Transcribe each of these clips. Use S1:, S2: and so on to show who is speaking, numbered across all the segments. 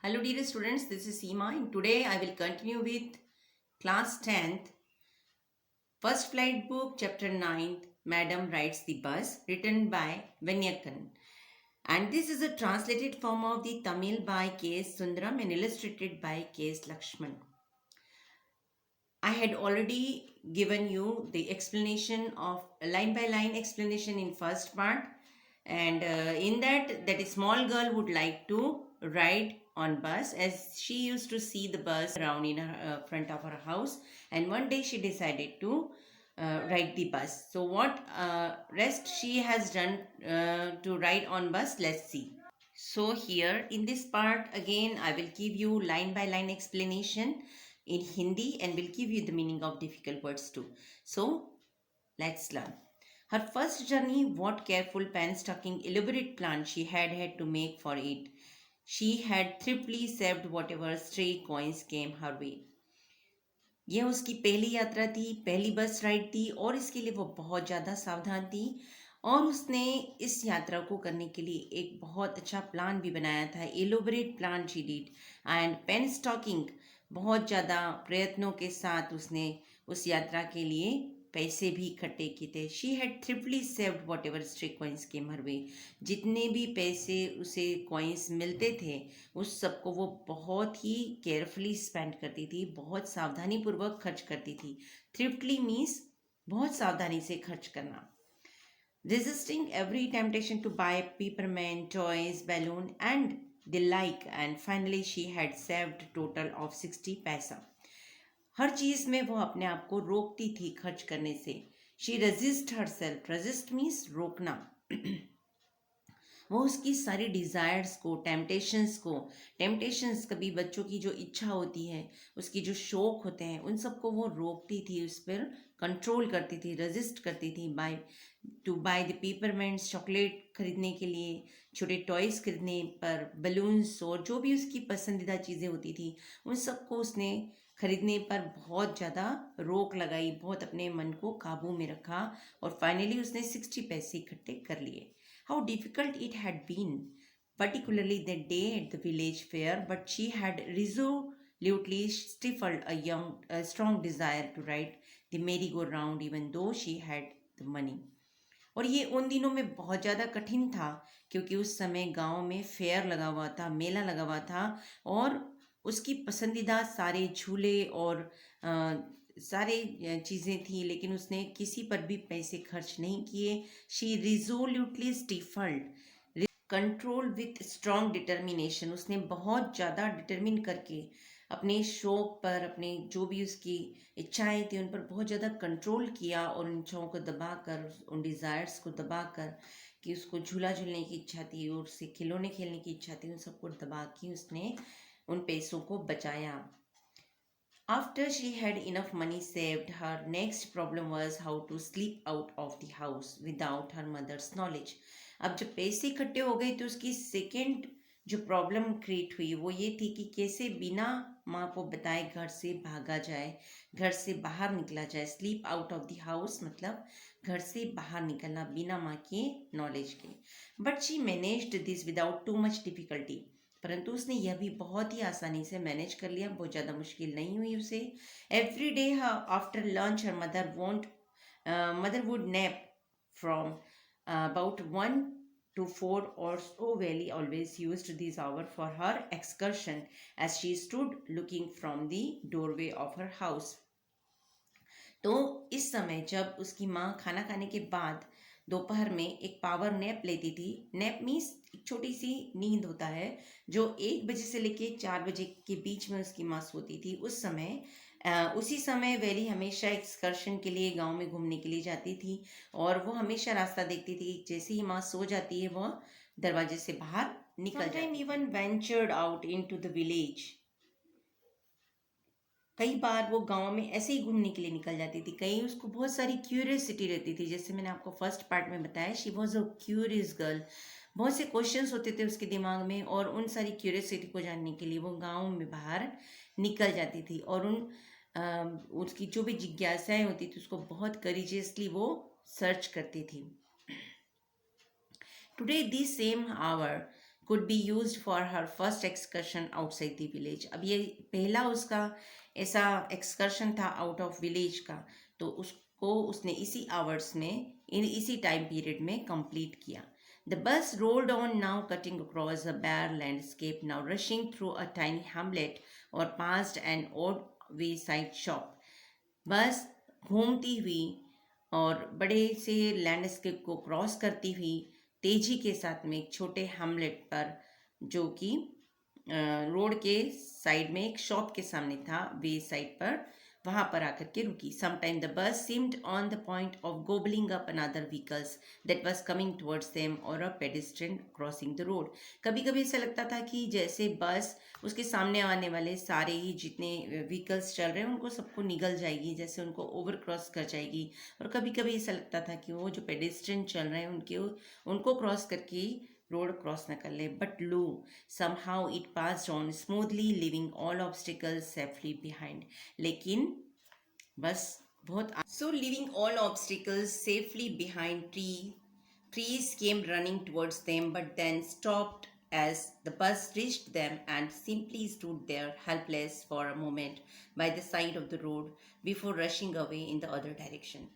S1: Hello dear students, this is Seema and today I will continue with class 10th first flight book chapter 9 Madam Rides the Bus written by Vanyakan. And this is a translated form of the Tamil by K.S. Sundaram and illustrated by K.S. Lakshman. I had already given you the explanation of line by line explanation in first part, and in that a small girl would like to ride on bus as she used to see the bus around in her front of her house, and one day she decided to ride the bus. So what rest she has done to ride on bus, let's see. So here in this part again I will give you line by line explanation in Hindi and will give you the meaning of difficult words too. So let's learn. Her first journey, what careful painstaking elaborate plan she had to make for it. She had thriftily saved whatever stray coins came her way. यह उसकी पहली यात्रा थी, पहली बस ride थी और इसके लिए वो बहुत ज़्यादा सावधान थी और उसने इस यात्रा को करने के लिए एक बहुत अच्छा प्लान भी बनाया था. Elaborate plan she did and painstaking, बहुत ज़्यादा प्रयत्नों के साथ उसने उस यात्रा के लिए पैसे भी इकट्ठे किए थे. She had thriftily saved whatever stray coins came her way. जितने भी पैसे उसे कॉइन्स मिलते थे उस सबको वो बहुत ही केयरफुली स्पेंड करती थी, बहुत सावधानी पूर्वक खर्च करती थी. थ्रिफ्टली मीन्स बहुत सावधानी से खर्च करना. Resisting every temptation to buy peppermint, toys, balloon and the like, and finally she had saved total of 60 पैसा. हर चीज़ में वो अपने आप को रोकती थी खर्च करने से. She resist her self. Resist means रोकना. वो उसकी सारी डिज़ायर्स को, टेम्पटेशंस कभी बच्चों की जो इच्छा होती है, उसकी जो शौक होते हैं, उन सबको वो रोकती थी, उस पर कंट्रोल करती थी, रेजिस्ट करती थी. बाय द पेपरमेंट्स, चॉकलेट खरीदने के लिए, छोटे टॉयज़ खरीदने पर, बलून्स और जो भी उसकी पसंदीदा चीज़ें होती थी उन सबको उसने खरीदने पर बहुत ज़्यादा रोक लगाई, बहुत अपने मन को काबू में रखा और फाइनली उसने 60 पैसे इकट्ठे कर लिए. How difficult it had been, particularly that day at the village fair, but she had resolutely stifled a strong desire to ride the merry-go-round even though she had the money. और ये उन दिनों में बहुत ज़्यादा कठिन था क्योंकि उस समय गांव में फेयर लगा हुआ था, मेला लगा हुआ था और उसकी पसंदीदा सारे झूले और सारे चीज़ें थी, लेकिन उसने किसी पर भी पैसे खर्च नहीं किए. She resolutely stifled, control with strong determination. उसने बहुत ज़्यादा डिटर्मिन करके अपने शौक पर, अपने जो भी उसकी इच्छाएं थी उन पर बहुत ज़्यादा कंट्रोल किया और उन इच्छाओं को दबा कर, उन डिज़ायर्स को दबा कर, कि उसको झूला झूलने की इच्छा थी और उससे खिलौने खेलने की इच्छा थी, उन सबको दबा के उसने उन पैसों को बचाया. After she had enough money saved, her next problem was how to sleep out of the house without her mother's knowledge. अब जब पैसे इकट्ठे हो गए तो उसकी सेकेंड जो प्रॉब्लम क्रिएट हुई वो ये थी कि कैसे बिना माँ को बताए घर से भागा जाए, घर से बाहर निकला जाए. Sleep out of the house मतलब घर से बाहर निकलना बिना माँ के नॉलेज के. But she managed this without too much difficulty. परंतु उसने यह भी बहुत ही आसानी से मैनेज कर लिया, बहुत ज़्यादा मुश्किल नहीं हुई उसे. Every day after lunch her mother would nap from about 1 to 4 or so. Valley always used this hour for her excursion as she stood looking from the doorway of her house. तो इस समय जब उसकी माँ खाना खाने के बाद दोपहर में एक पावर नैप लेती थी. नैप मीन्स एक छोटी सी नींद होता है जो 1 बजे से लेके 4 बजे के बीच में उसकी माँ सोती थी. उसी समय वैली हमेशा एक्सकर्शन के लिए गांव में घूमने के लिए जाती थी और वो हमेशा रास्ता देखती थी. जैसे ही माँ सो जाती है वह दरवाजे से बाहर निकल जाती है. Even ventured out into the village. कई बार वो गांव में ऐसे ही घूमने के लिए निकल जाती थी. कहीं उसको बहुत सारी क्यूरियसिटी रहती थी, जैसे मैंने आपको फर्स्ट पार्ट में बताया, she was a curious girl. बहुत से क्वेश्चंस होते थे उसके दिमाग में और उन सारी क्यूरियसिटी को जानने के लिए वो गांव में बाहर निकल जाती थी और उसकी जो भी जिज्ञासाएं होती थी उसको बहुत करेजियसली वो सर्च करती थी. Today this same hour, could be used for her first excursion outside the village. अब ये पहला उसका ऐसा एक्सकर्शन था आउट ऑफ विलेज का, तो उसको उसने इसी आवर्स में इन इसी टाइम पीरियड में कंप्लीट किया. The bus rolled on, now cutting across a bare landscape, now rushing through a tiny hamlet or past an odd wayside shop. बस घूमती हुई और बड़े से लैंडस्केप को क्रॉस करती हुई तेजी के साथ में एक छोटे हैमलेट पर, जो कि रोड के साइड में एक शॉप के सामने था, वे साइड पर, वहां पर आकर के रुकी. Sometime the bus seemed on the point of gobbling up another vehicles that was coming towards them और a pedestrian crossing the road. कभी कभी ऐसा लगता था कि जैसे बस उसके सामने आने वाले सारे ही जितने व्हीकल्स चल रहे हैं उनको सबको निगल जाएगी, जैसे उनको ओवर क्रॉस कर जाएगी. और कभी कभी ऐसा लगता था कि वो जो पेडेस्ट्रियन चल रहे हैं उनको क्रॉस करके रोड क्रॉस न कर ले. But low, somehow it passed on smoothly, leaving all obstacles safely behind. लेकिन बस बहुत so leaving all obstacles safely behind, trees came running towards them, but then stopped as the bus reached them and simply stood there helpless for a moment by the side of the road before rushing away in the other direction.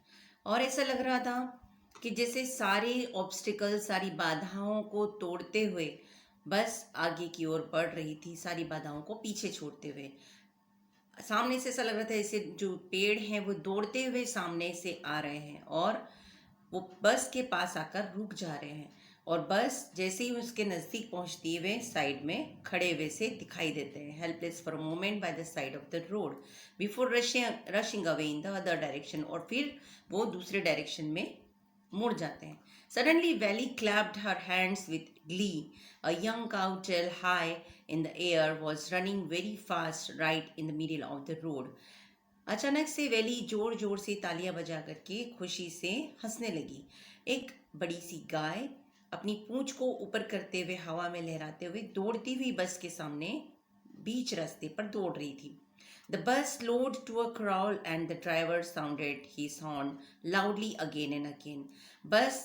S1: और ऐसा लग रहा था कि जैसे सारे obstacle, सारी बाधाओं को तोड़ते हुए बस आगे की ओर बढ़ रही थी, सारी बाधाओं को पीछे छोड़ते हुए. सामने से ऐसा लग रहा था जैसे जो पेड़ हैं वो दौड़ते हुए सामने से आ रहे हैं और वो बस के पास आकर रुक जा रहे हैं. और बस जैसे ही उसके नज़दीक पहुंचती हुए साइड में खड़े हुए से दिखाई देते हैं, helpless for a moment by the side of the road before rushing away in the other direction. और फिर वो दूसरे डायरेक्शन में मुड़ जाते हैं. Suddenly Valley clapped her hands with glee. A young cow tail high in the air was running very fast right in the middle of the road. अचानक से वैली जोर जोर से तालियां बजा करके खुशी से हंसने लगी. एक बड़ी सी गाय अपनी पूंछ को ऊपर करते हुए हवा में लहराते हुए दौड़ती हुई बस के सामने बीच रास्ते पर दौड़ रही थी. The bus slowed to a crawl and the driver sounded his horn loudly again and again. बस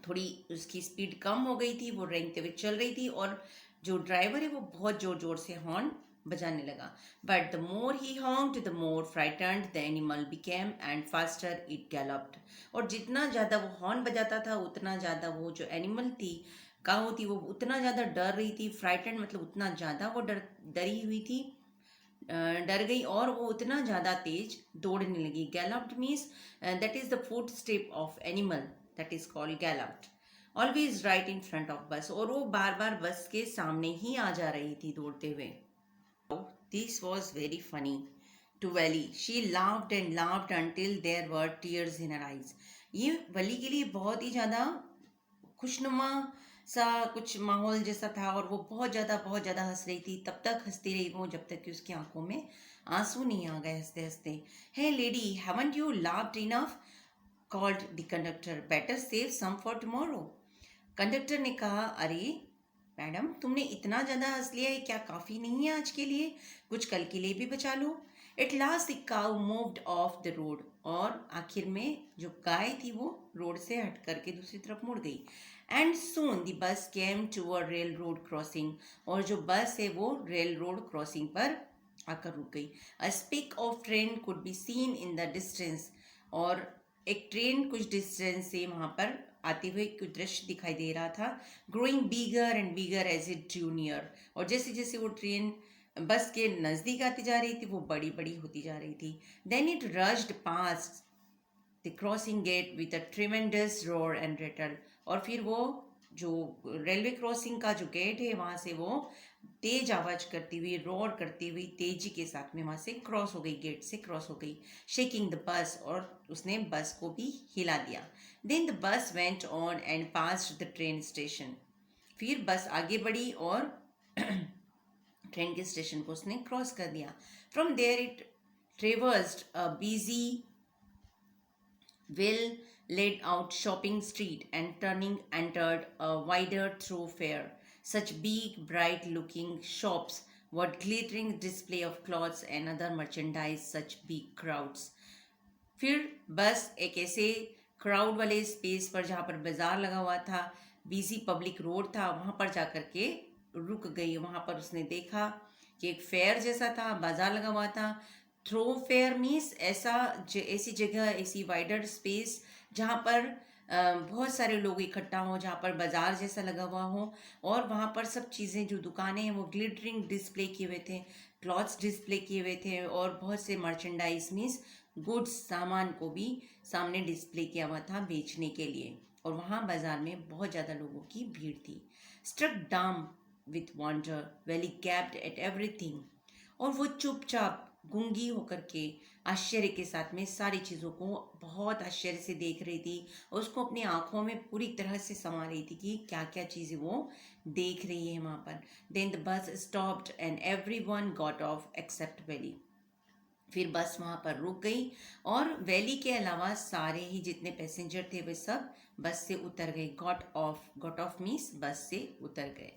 S1: थोड़ी उसकी स्पीड कम हो गई थी, वो रेंगते हुए चल रही थी और जो ड्राइवर है वो बहुत जोर जोर से हॉर्न बजाने लगा. But the more he honked the more frightened the animal became and faster it galloped. और जितना ज़्यादा वो हॉर्न बजाता था उतना ज़्यादा वो जो एनिमल थी, काऊ थी, वो उतना ज़्यादा डर रही थी. फ्राइटन्ड मतलब उतना ज़्यादा वो डरी हुई थी, डर गई और वो उतना ज़्यादा तेज दौड़ने लगी. Galloped means that is the foot step of animal, that is called galloped. Always right in front of bus. और वो बार बार बस के सामने ही आ जा रही थी दौड़ते हुए. This was very funny to Valli. She laughed and laughed until there were tears in her eyes. ये वली के लिए बहुत ही ज़्यादा खुशनुमा सा कुछ माहौल जैसा था और वो बहुत ज़्यादा हंस रही थी. तब तक हंसती रही वो जब तक कि उसकी आंखों में आंसू नहीं आ गए हंसते हंसते. Hey lady, haven't you laughed enough, called the conductor. Better save some for tomorrow. Conductor ने कहा, अरे मैडम, तुमने इतना ज़्यादा हंस लिया है, क्या काफ़ी नहीं है आज के लिए? कुछ कल के लिए भी बचा लो. At last the cow moved off the road. और आखिर में जो गाय थी वो रोड से हट करके दूसरी तरफ मुड़ गई. And soon the bus came to a railroad crossing. और जो बस है वो रेल रोड क्रॉसिंग पर आकर रुक गई. A speck of train could be seen in the distance. और एक ट्रेन कुछ डिस्टेंस से वहाँ पर आते हुए कुछ दृश्य दिखाई दे रहा था. Growing bigger and bigger as it drew near. और जैसे जैसे वो ट्रेन बस के नज़दीक आती जा रही थी वो बड़ी बड़ी होती जा रही थी. Then it rushed past the crossing gate with a tremendous roar and rattle. और फिर वो जो रेलवे क्रॉसिंग का जो गेट है वहाँ से वो तेज आवाज करती हुई, रोर करती हुई तेजी के साथ में वहाँ से क्रॉस हो गई, गेट से क्रॉस हो गई. Shaking the bus. और उसने बस को भी हिला दिया. Then the bus went on and passed the train station. फिर बस आगे बढ़ी और ट्रेन के स्टेशन को उसने क्रॉस कर दिया. From there it traversed a busy well laid out shopping street and turning entered a wider thoroughfare. Such big bright looking shops, what glittering display of clothes and other merchandise, such big crowds. फिर बस एक ऐसे crowd वाले space पर जहाँ पर बाजार लगा हुआ था, बिजी पब्लिक रोड था, वहाँ पर जा कर के रुक गई। वहाँ पर उसने देखा कि एक फेयर जैसा था, बाजार लगा हुआ था। थ्रो फेयर मीन्स ऐसी जगह, ऐसी वाइडर स्पेस जहाँ पर बहुत सारे लोग इकट्ठा हों, जहाँ पर बाजार जैसा लगा हुआ हो, और वहाँ पर सब चीज़ें जो दुकानें हैं वो ग्लिटरिंग डिस्प्ले किए हुए थे, क्लॉथ्स डिस्प्ले किए हुए थे, और बहुत से मर्चेंडाइज मीन्स गुड्स, सामान को भी सामने डिस्प्ले किया हुआ था बेचने के लिए। और वहाँ बाजार में बहुत ज़्यादा लोगों की भीड़ थी। Struck dumb with wonder, Valli gaped at everything, और वो चुपचाप गूंगी होकर के आश्चर्य के साथ में सारी चीज़ों को बहुत आश्चर्य से देख रही थी, और उसको अपनी आंखों में पूरी तरह से समा रही थी कि क्या क्या चीज़ें वो देख रही है वहाँ पर। Then the bus stopped and everyone got off except Valli. फिर बस वहाँ पर रुक गई, और वैली के अलावा सारे ही जितने पैसेंजर थे वे सब बस से उतर गए। गॉट ऑफ मीन्स बस से उतर गए।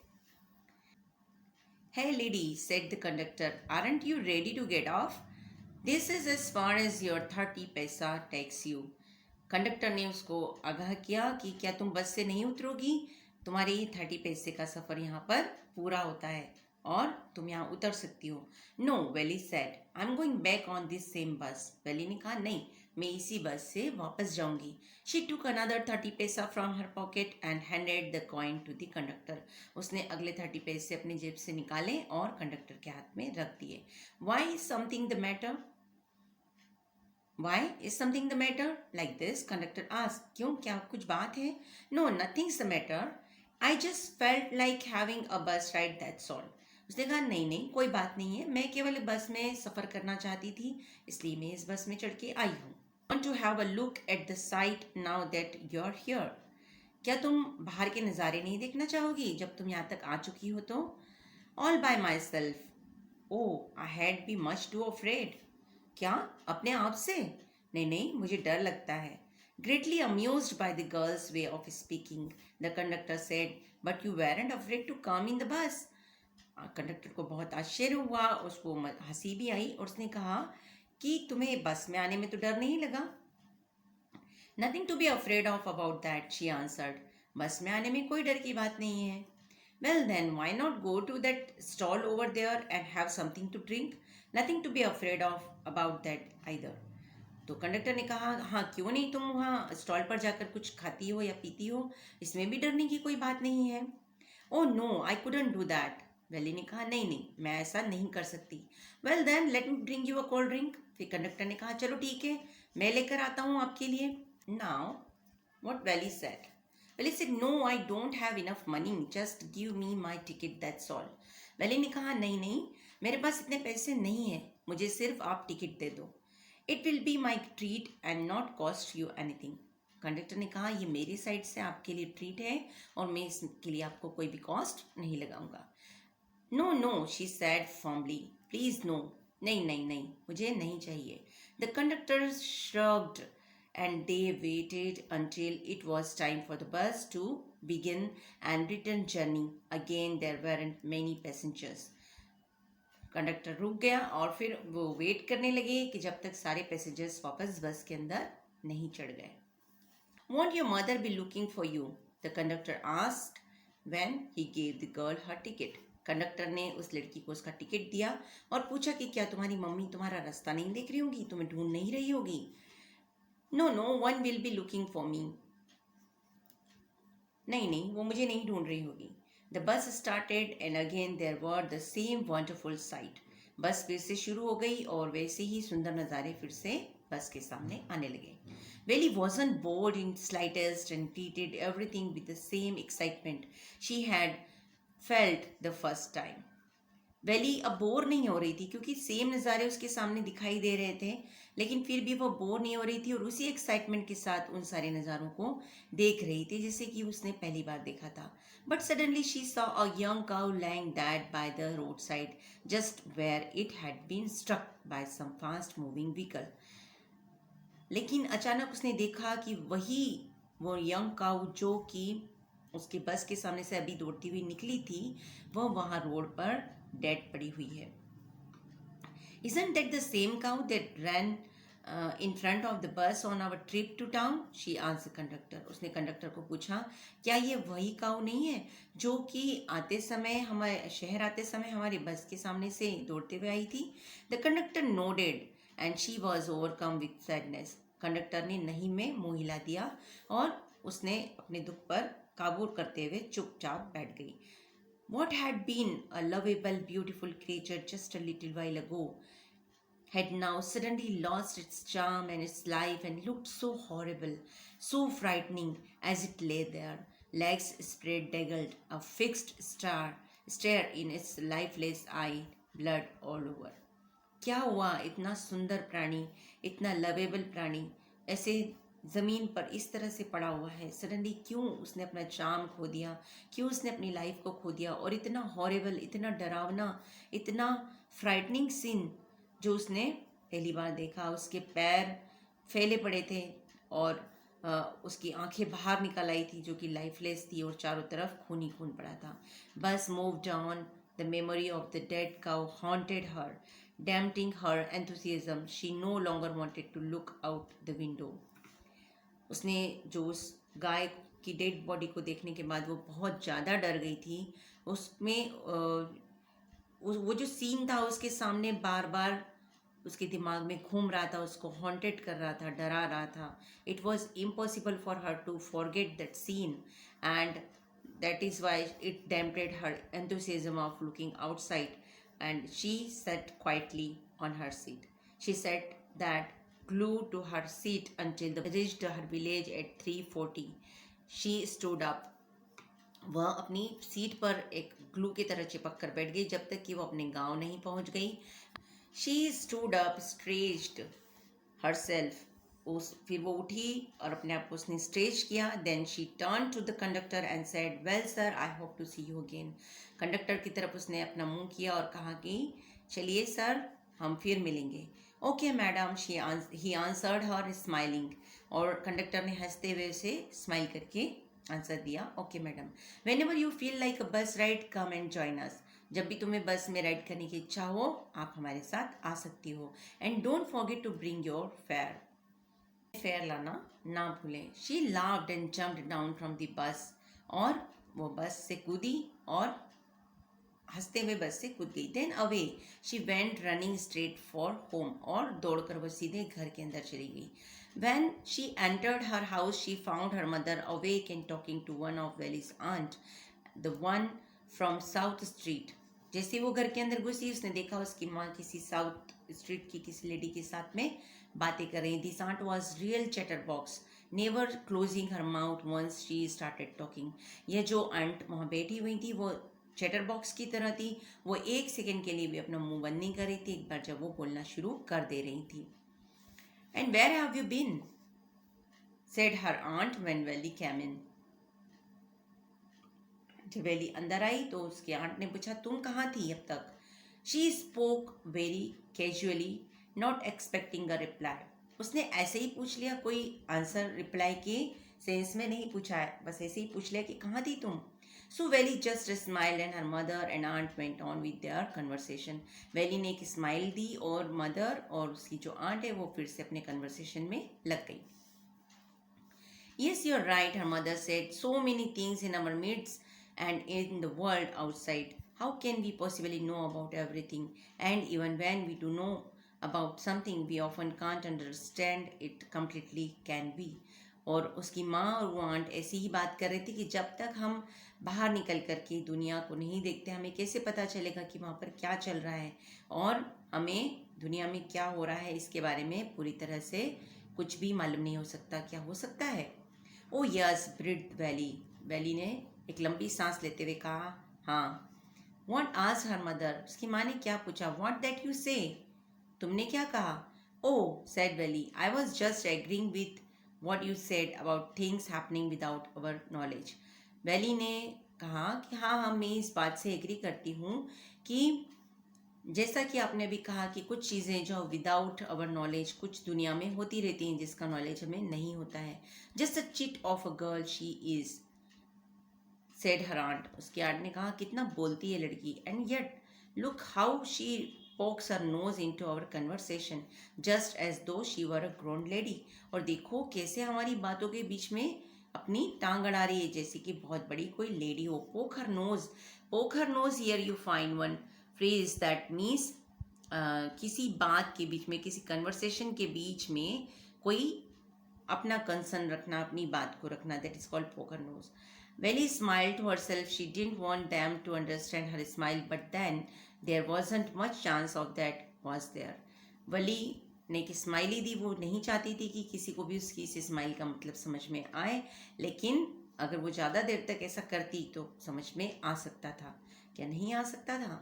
S1: Hey lady, said the conductor, aren't you ready to get off? This is as far as your 30 पैसा takes you. कंडक्टर ने उसको आगाह किया कि क्या तुम बस से नहीं उतरोगी? तुम्हारे 30 पैसे का सफ़र यहाँ पर पूरा होता है और तुम यहाँ उतर सकती हो। No, Valli said, I am going back on this same bus. Valli ने कहा, नहीं, मैं इसी बस से वापस जाऊंगी। शी टूक another 30 paisa from her pocket and handed the coin to the conductor. उसने अगले 30 पैसे अपनी जेब से निकाले और कंडक्टर के हाथ में रख दिए। Why is something the matter? Why is something the matter? Like this, conductor asked. क्यों, क्या कुछ बात है? No, nothing's the matter. I just felt like having a bus ride, that's all. उसने कहा, नहीं नहीं, कोई बात नहीं है, मैं केवल बस में सफ़र करना चाहती थी, इसलिए मैं इस बस में चढ़ के आई हूँ। Want to have a look at the sight now that you're here? क्या तुम बाहर के नज़ारे नहीं देखना चाहोगी जब तुम यहाँ तक आ चुकी हो तो? All by myself. Oh, I had be much too afraid. क्या, अपने आप से? नहीं नहीं, मुझे डर लगता है। Greatly amused by the girl's way of speaking, the conductor said, but you weren't afraid to come in the bus. Conductor को बहुत आश्चर्य हुआ, उसको हंसी भी आई, और उसने कहा कि तुम्हें बस में आने में तो डर नहीं लगा? Nothing to be afraid of about that, she answered. बस में आने में कोई डर की बात नहीं है। Well then, why not go to that stall over there and have something to drink? Nothing to be afraid of about that either. तो कंडक्टर ने कहा, हाँ क्यों नहीं, तुम वहाँ स्टॉल पर जाकर कुछ खाती हो या पीती हो, इसमें भी डरने की कोई बात नहीं है। Oh no, I couldn't do that. Valli ने कहा, नहीं नहीं, मैं ऐसा नहीं कर सकती। Well then let me bring you a cold drink. फिर कंडक्टर ने कहा, चलो ठीक है, मैं लेकर आता हूँ आपके लिए। Now what Valli said? Valli said, no, I don't have enough money, just give me my ticket, that's all. Valli ने कहा, नहीं नहीं, मेरे पास इतने पैसे नहीं हैं, मुझे सिर्फ आप टिकट दे दो। It will be my treat and not cost you anything. Conductor ने कहा, ये मेरी साइड से आपके लिए ट्रीट है और मैं इसके लिए आपको कोई भी कॉस्ट नहीं लगाऊंगा। No no, she said formally, please no. नहीं नहीं नहीं, मुझे नहीं चाहिए। The conductor shrugged and they waited until it was time for the bus to begin and return journey. Again, there weren't many passengers. Conductor रुक गया और फिर वो वेट करने लगे कि जब तक सारे पैसेंजर्स वापस बस के अंदर नहीं चढ़ गए। Won't your mother be looking for you? The conductor asked when he gave the girl her ticket. Conductor ने उस लड़की को उसका टिकट दिया और पूछा कि क्या तुम्हारी मम्मी तुम्हारा रास्ता नहीं देख रही होगी, तुम्हें ढूंढ नहीं रही होगी? No, no one will be looking for me. नहीं नहीं, वो मुझे नहीं ढूंढ रही होगी। The bus started and again there were the same wonderful sight. बस फिर से शुरू हो गई और वैसे ही सुंदर नज़ारे फिर से बस के सामने आने लगे। Welly wasn't bored in slightest and treated everything with the same excitement she had felt the first time. Valley अब बोर नहीं हो रही थी क्योंकि सेम नज़ारे उसके सामने दिखाई दे रहे थे, लेकिन फिर भी वो बोर नहीं हो रही थी और उसी एक्साइटमेंट के साथ उन सारे नज़ारों को देख रही थी जैसे कि उसने पहली बार देखा था। But suddenly she saw a young cow lying dead by the road side just where it had been struck by some fast moving vehicle. लेकिन अचानक उसने देखा कि वो यंग काउ जो कि उसके बस के सामने से अभी दौड़ती हुई निकली थी, वह वहाँ रोड पर डेड पड़ी हुई है। Isn't that the same cow that ran in front of the bus on our trip to town? She answer conductor, उसने कंडक्टर को पूछा, क्या ये वही काऊ नहीं है जो कि आते समय हमारे शहर आते समय हमारी बस के सामने से दौड़ते हुए आई थी? The conductor nodded and she was overcome with sadness, conductor ने नहीं में मुंह हिला दिया और उसने अपने दुख पर काबू करते हुए चुपचाप बैठ गई. What had been a lovable, beautiful creature just a little while ago had now suddenly lost its charm and its life and looked so horrible, so frightening as it lay there, legs spread eagled, a fixed stare in its lifeless eye, blood all over. क्या हुआ? इतना सुंदर प्राणी, इतना lovable प्राणी ऐसे ज़मीन पर इस तरह से पड़ा हुआ है. सडनली क्यों उसने अपना चार्म खो दिया, क्यों उसने अपनी लाइफ को खो दिया, और इतना हॉरेबल, इतना डरावना, इतना फ्राइटनिंग सीन जो उसने पहली बार देखा. उसके पैर फैले पड़े थे और उसकी आंखें बाहर निकल आई थी जो कि लाइफलेस थी और चारों तरफ खून ही खून पड़ा था. बस moved on. The memory of the dead cow haunted her, damping her enthusiasm. She no longer wanted to look out the window. उसने जो उस गाय की डेड बॉडी को देखने के बाद वो बहुत ज़्यादा डर गई थी. उसमें वो जो सीन था उसके सामने बार बार उसके दिमाग में घूम रहा था, उसको हॉन्टेड कर रहा था, डरा रहा था. It was impossible for her to forget that scene and that is why it dampened her enthusiasm of looking outside, and she sat quietly on her seat. She sat that glued to her seat until they reached her village at 3:40. She stood up. वह अपनी seat पर एक glue की तरह चिपक कर बैठ गई जब तक कि वो अपने गांव नहीं पहुंच गई. She stood up, stretched herself. फिर वो उठी और अपने आप को उसने स्ट्रेच किया. Then she turn to the conductor and said, well sir, I hope to see you again. Conductor की तरफ उसने अपना मुंह किया और कहा कि चलिए सर, हम फिर मिलेंगे. Okay madam, he answered her smiling. और कंडक्टर ने हंसते हुए उसे स्माइल करके आंसर दिया, okay madam. Whenever you feel like a bus ride, come and join us. जब भी तुम्हें बस में राइड करने की इच्छा हो, आप हमारे साथ आ सकती हो. And don't forget to bring your fare. Fare लाना ना भूलें. She laughed and jumped down from the bus. और वो बस से कूदी और हंसते हुए बस से कूद गई. Then away she went running straight for home. और दौड़कर वो सीधे घर के अंदर चली गई. When she entered her house, she found her mother awake and talking to one of Valley's aunt, the one from South Street. जैसे वो घर के अंदर घुसी, उसने देखा उसकी माँ किसी साउथ स्ट्रीट की किसी लेडी के साथ में बातें कर रही थी. Aunt was real chatterbox, never closing her mouth once she started talking. यह जो आंट वहाँ बैठी हुई थी वो चैटर बॉक्स की तरह थी. वो एक सेकंड के लिए भी अपना मुंह बंद नहीं कर रही थी एक बार जब वो बोलना शुरू कर दे रही थी. And where have you been? said her aunt when Valley came in. जब वैली अंदर आई तो उसकी आंट ने पूछा, तुम कहाँ थी अब तक? She spoke very casually, not expecting a reply. उसने ऐसे ही पूछ लिया, कोई आंसर रिप्लाई के सेंस में नहीं पूछा है, बस ऐसे ही पूछ लिया कि कहाँ थी तुम. So Valley just smiled and her mother and aunt went on with their conversation. Valley ने एक स्माइल दी और मदर और उसकी जो आंट है वो फिर से अपने कन्वर्सेशन में लग गई. Yes, you're right, her mother said. So many things in our midst and in the world outside. How can we possibly know about everything? And even when we do know about something, we often can't understand it completely, can we? और उसकी माँ और वो aunt ऐसी ही बात कर रही थी कि जब तक हम बाहर निकल कर के दुनिया को नहीं देखते, हमें कैसे पता चलेगा कि वहाँ पर क्या चल रहा है और हमें दुनिया में क्या हो रहा है इसके बारे में पूरी तरह से कुछ भी मालूम नहीं हो सकता. क्या हो सकता है? Oh yes, breathe Valli. Valli ने एक लंबी सांस लेते हुए कहा, हाँ. What asked her mother. उसकी माँ ने क्या पूछा? व्हाट दैट यू से. तुमने क्या कहा? Oh, said Valli, I was just agreeing with what you said about things happening without our knowledge. Valli ने कहा कि हाँ, मैं इस बात से एग्री करती हूँ कि जैसा कि आपने अभी कहा कि कुछ चीज़ें जो विदाउट अवर नॉलेज कुछ दुनिया में होती रहती हैं जिसका नॉलेज हमें नहीं होता है. Just a chit of a girl she is, said her aunt. उसकी आंट ने कहा, कितना बोलती है लड़की. And yet look how she pokes her nose into our conversation just as though she were a grown lady. और देखो कैसे हमारी बातों के बीच में अपनी टांग अड़ा रही है जैसे कि बहुत बड़ी कोई लेडी हो. Poke her nose. Poke her nose. Here you find one phrase that means किसी बात के बीच में, किसी कन्वर्सेशन के बीच में कोई अपना कंसर्न रखना, अपनी बात को रखना. That is called poker nose. Welly smiled to herself. She didn't want them to understand her smile, but then there wasn't much chance of that, was there? वली ने एक स्माइली दी. वो नहीं चाहती थी कि किसी को भी उसकी इस स्माइल का मतलब समझ में आए, लेकिन अगर वो ज़्यादा देर तक ऐसा करती तो समझ में आ सकता था. क्या नहीं आ सकता था?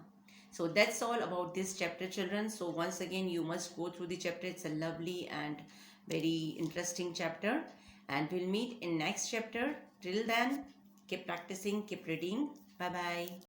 S1: So that's all about this chapter, children. So once again, you must go through the chapter. It's a lovely and very interesting chapter, and we'll meet in next chapter. Till then, keep practicing, keep reading. Bye bye.